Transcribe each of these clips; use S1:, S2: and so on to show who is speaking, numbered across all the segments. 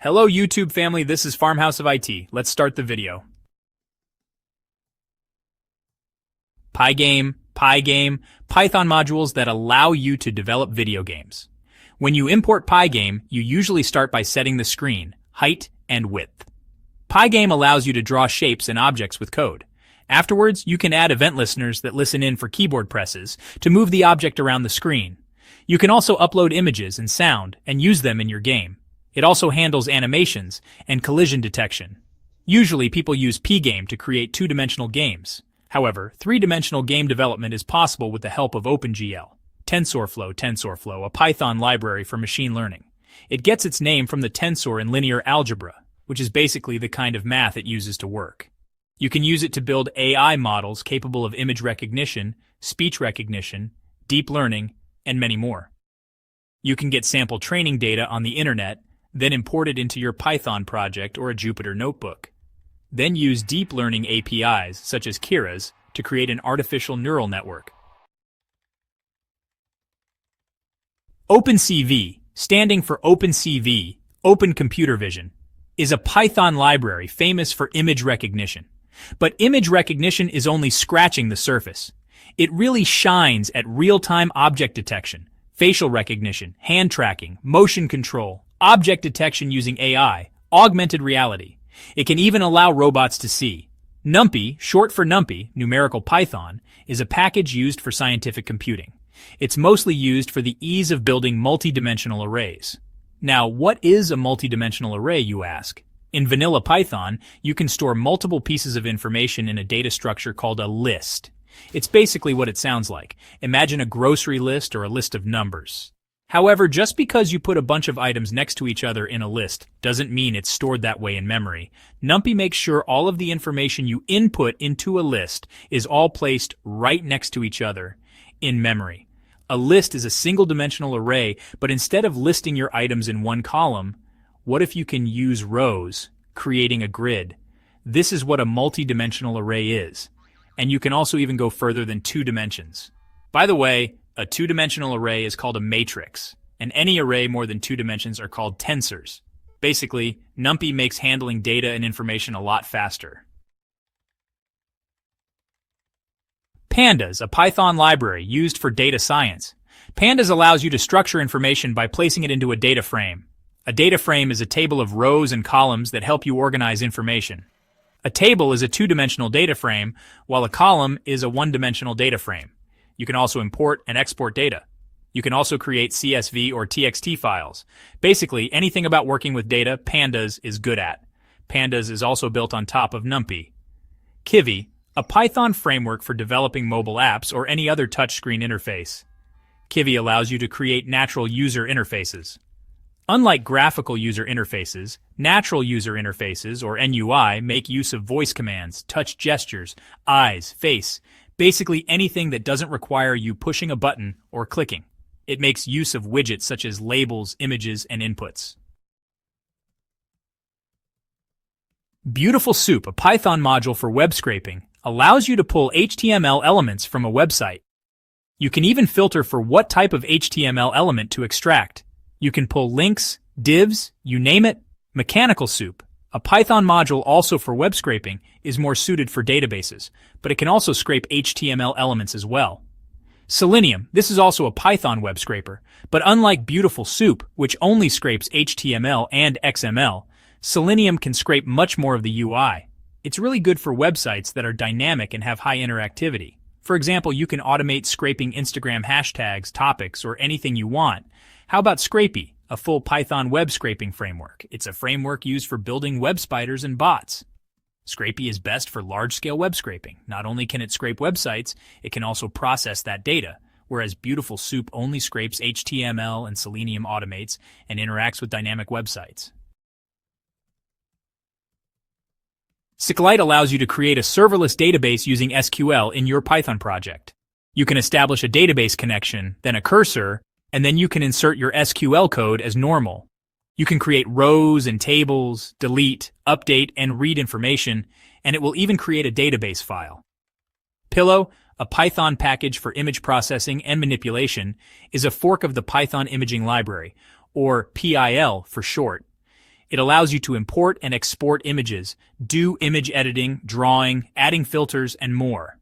S1: Hello YouTube family, this is Farmhouse of IT. Let's start the video. Pygame, Python modules that allow you to develop video games. When you import Pygame, you usually start by setting the screen, height, and width. Pygame allows you to draw shapes and objects with code. Afterwards, you can add event listeners that listen in for keyboard presses to move the object around the screen. You can also upload images and sound and use them in your game. It also handles animations and collision detection. Usually people use Pygame to create two-dimensional games. However, three-dimensional game development is possible with the help of OpenGL. TensorFlow, a Python library for machine learning. It gets its name from the tensor in linear algebra, which is basically the kind of math it uses to work. You can use it to build AI models capable of image recognition, speech recognition, deep learning, and many more. You can get sample training data on the internet, then import it into your Python project or a Jupyter notebook. Then use deep learning APIs, such as Keras, to create an artificial neural network. OpenCV, standing for OpenCV, Open Computer Vision, is a Python library famous for image recognition. But image recognition is only scratching the surface. It really shines at real-time object detection, facial recognition, hand tracking, motion control, object detection using AI, augmented reality. It can even allow robots to see. NumPy, short for NumPy, Numerical Python, is a package used for scientific computing. It's mostly used for the ease of building multi-dimensional arrays. Now, what is a multi-dimensional array, you ask? In vanilla Python, you can store multiple pieces of information in a data structure called a list. It's basically what it sounds like. Imagine a grocery list or a list of numbers. However, just because you put a bunch of items next to each other in a list doesn't mean it's stored that way in memory. NumPy makes sure all of the information you input into a list is all placed right next to each other in memory. A list is a single-dimensional array, but instead of listing your items in one column, what if you can use rows, creating a grid? This is what a multi-dimensional array is. And you can also even go further than 2 dimensions. By the way, a two-dimensional array is called a matrix, and any array more than 2 dimensions are called tensors. Basically, NumPy makes handling data and information a lot faster. Pandas, a Python library used for data science. Pandas allows you to structure information by placing it into a data frame. A data frame is a table of rows and columns that help you organize information. A table is a 2-dimensional data frame, while a column is a 1-dimensional data frame. You can also import and export data. You can also create CSV or TXT files. Basically, anything about working with data, Pandas is good at. Pandas is also built on top of NumPy. Kivy, a Python framework for developing mobile apps or any other touchscreen interface. Kivy allows you to create natural user interfaces. Unlike graphical user interfaces, natural user interfaces, or NUI, make use of voice commands, touch gestures, eyes, face, basically anything that doesn't require you pushing a button or clicking. It makes use of widgets such as labels, images, and inputs. Beautiful Soup, a Python module for web scraping, allows you to pull HTML elements from a website. You can even filter for what type of HTML element to extract. You can pull links, divs, you name it. Mechanical Soup, a Python module also for web scraping, is more suited for databases, but it can also scrape HTML elements as well. Selenium, this is also a Python web scraper, but unlike Beautiful Soup, which only scrapes HTML and XML, Selenium can scrape much more of the UI. It's really good for websites that are dynamic and have high interactivity. For example, you can automate scraping Instagram hashtags, topics, or anything you want. How about Scrapy, a full Python web scraping framework? It's a framework used for building web spiders and bots. Scrapy is best for large-scale web scraping. Not only can it scrape websites, it can also process that data, whereas Beautiful Soup only scrapes HTML and Selenium automates and interacts with dynamic websites. SQLite allows you to create a serverless database using SQL in your Python project. You can establish a database connection, then a cursor, and then you can insert your SQL code as normal. You can create rows and tables, delete, update, and read information, and it will even create a database file. Pillow, a Python package for image processing and manipulation, is a fork of the Python imaging library, or PIL for short. It allows you to import and export images, do image editing, drawing, adding filters, and more.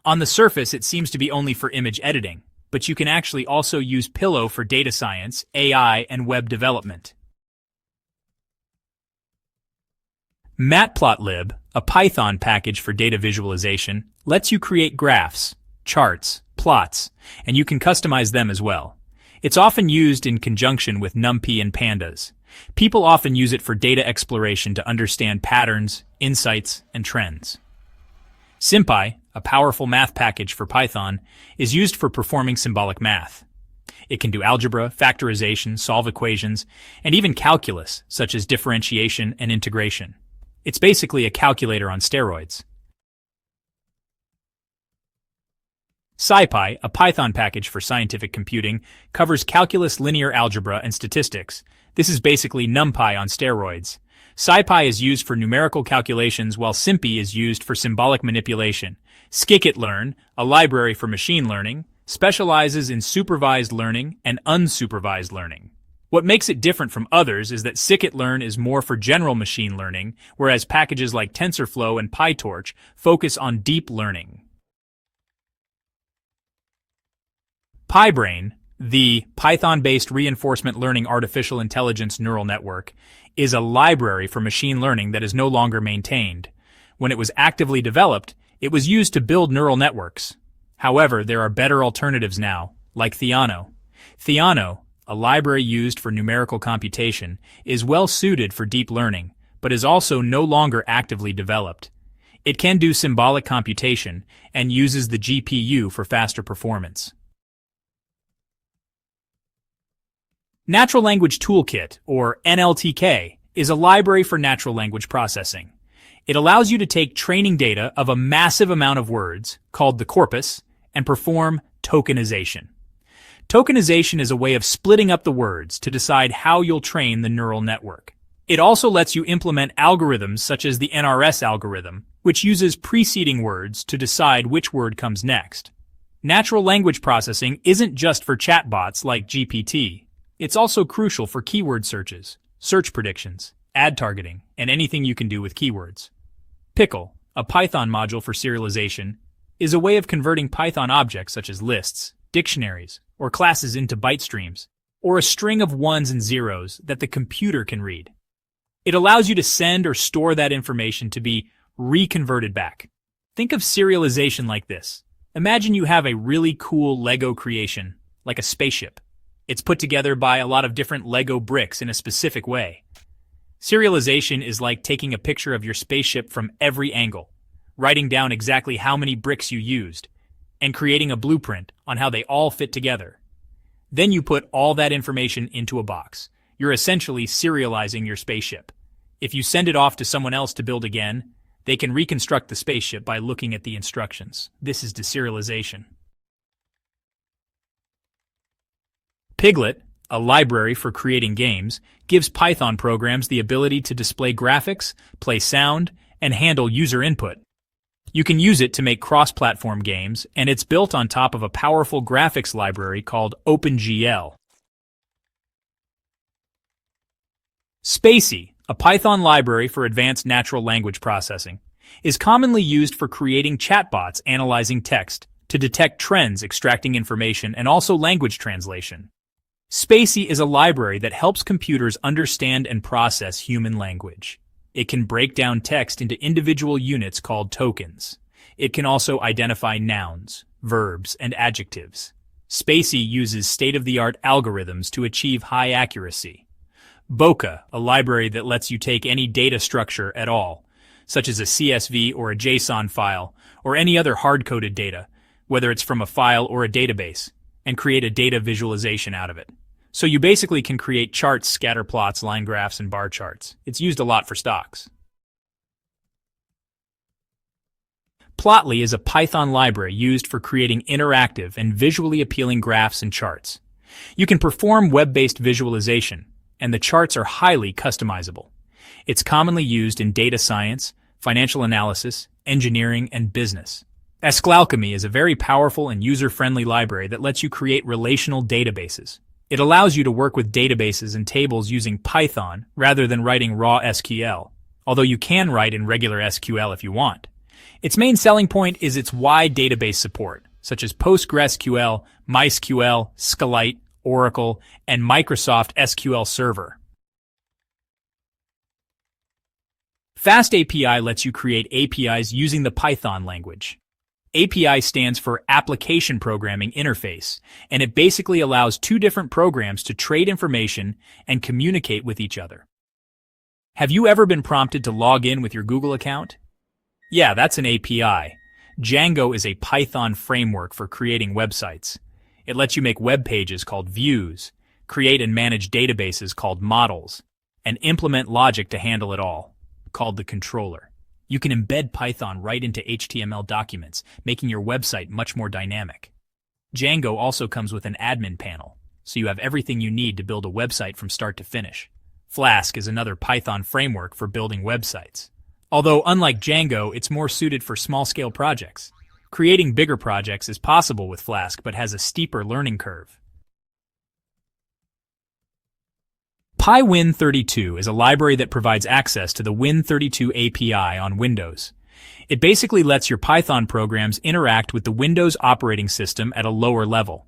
S1: On the surface, it seems to be only for image editing, but you can actually also use Pillow for data science, AI, and web development. Matplotlib, a Python package for data visualization, lets you create graphs, charts, plots, and you can customize them as well. It's often used in conjunction with NumPy and Pandas. People often use it for data exploration to understand patterns, insights, and trends. SymPy, a powerful math package for Python, is used for performing symbolic math. It can do algebra, factorization, solve equations, and even calculus, such as differentiation and integration. It's basically a calculator on steroids. SciPy, a Python package for scientific computing, covers calculus, linear algebra, and statistics. This is basically NumPy on steroids. SciPy is used for numerical calculations, while SymPy is used for symbolic manipulation. Scikit-learn, a library for machine learning, specializes in supervised learning and unsupervised learning. What makes it different from others is that Scikit-learn is more for general machine learning, whereas packages like TensorFlow and PyTorch focus on deep learning. PyBrain, the Python-based reinforcement learning artificial intelligence neural network, is a library for machine learning that is no longer maintained. When it was actively developed, it was used to build neural networks. However, there are better alternatives now, like Theano. Theano, a library used for numerical computation, is well suited for deep learning, but is also no longer actively developed. It can do symbolic computation and uses the GPU for faster performance. Natural Language Toolkit, or NLTK, is a library for natural language processing. It allows you to take training data of a massive amount of words, called the corpus, and perform tokenization. Tokenization is a way of splitting up the words to decide how you'll train the neural network. It also lets you implement algorithms such as the NRS algorithm, which uses preceding words to decide which word comes next. Natural language processing isn't just for chatbots like GPT. It's also crucial for keyword searches, search predictions, ad targeting, and anything you can do with keywords. Pickle, a Python module for serialization, is a way of converting Python objects such as lists, dictionaries, or classes into byte streams, or a string of ones and zeros that the computer can read. It allows you to send or store that information to be reconverted back. Think of serialization like this. Imagine you have a really cool Lego creation, like a spaceship. It's put together by a lot of different Lego bricks in a specific way. Serialization is like taking a picture of your spaceship from every angle, writing down exactly how many bricks you used, and creating a blueprint on how they all fit together. Then you put all that information into a box. You're essentially serializing your spaceship. If you send it off to someone else to build again, they can reconstruct the spaceship by looking at the instructions. This is deserialization. Piglet, a library for creating games, gives Python programs the ability to display graphics, play sound, and handle user input. You can use it to make cross-platform games, and it's built on top of a powerful graphics library called OpenGL. Spacy, a Python library for advanced natural language processing, is commonly used for creating chatbots analyzing text, to detect trends, extracting information, and also language translation. Spacy is a library that helps computers understand and process human language. It can break down text into individual units called tokens. It can also identify nouns, verbs, and adjectives. Spacy uses state-of-the-art algorithms to achieve high accuracy. Bokeh, a library that lets you take any data structure at all, such as a CSV or a JSON file, or any other hard-coded data, whether it's from a file or a database, and create a data visualization out of it. So you basically can create charts, scatter plots, line graphs, and bar charts. It's used a lot for stocks. Plotly is a Python library used for creating interactive and visually appealing graphs and charts. You can perform web-based visualization, and the charts are highly customizable. It's commonly used in data science, financial analysis, engineering, and business. Esclalcemy is a very powerful and user-friendly library that lets you create relational databases. It allows you to work with databases and tables using Python rather than writing raw SQL, although you can write in regular SQL if you want. Its main selling point is its wide database support, such as PostgreSQL, MySQL, SQLite, Oracle, and Microsoft SQL Server. Fast API lets you create APIs using the Python language. API stands for Application Programming Interface, and it basically allows two different programs to trade information and communicate with each other. Have you ever been prompted to log in with your Google account? Yeah, that's an API. Django is a Python framework for creating websites. It lets you make web pages called views, create and manage databases called models, and implement logic to handle it all, called the controller. You can embed Python right into HTML documents, making your website much more dynamic. Django also comes with an admin panel, so you have everything you need to build a website from start to finish. Flask is another Python framework for building websites. Although, unlike Django, it's more suited for small-scale projects. Creating bigger projects is possible with Flask, but has a steeper learning curve. PyWin32 is a library that provides access to the Win32 API on Windows. It basically lets your Python programs interact with the Windows operating system at a lower level.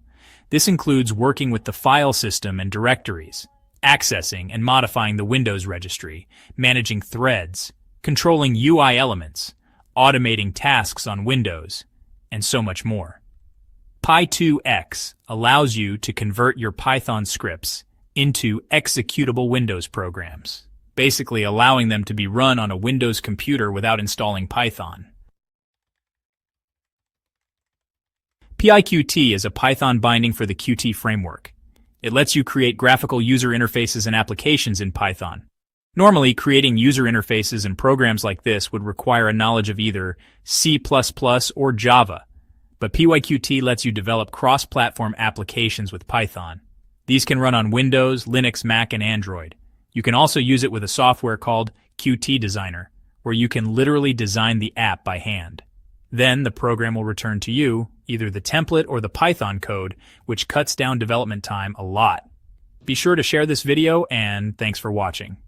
S1: This includes working with the file system and directories, accessing and modifying the Windows registry, managing threads, controlling UI elements, automating tasks on Windows, and so much more. Py2x allows you to convert your Python scripts into executable Windows programs, basically allowing them to be run on a Windows computer without installing Python. PIQT is a Python binding for the Qt framework. It lets you create graphical user interfaces and applications in Python. Normally, creating user interfaces and programs like this would require a knowledge of either C++ or Java, but PyQt lets you develop cross-platform applications with Python. These can run on Windows, Linux, Mac, and Android. You can also use it with a software called Qt Designer, where you can literally design the app by hand. Then the program will return to you either the template or the Python code, which cuts down development time a lot. Be sure to share this video, and thanks for watching.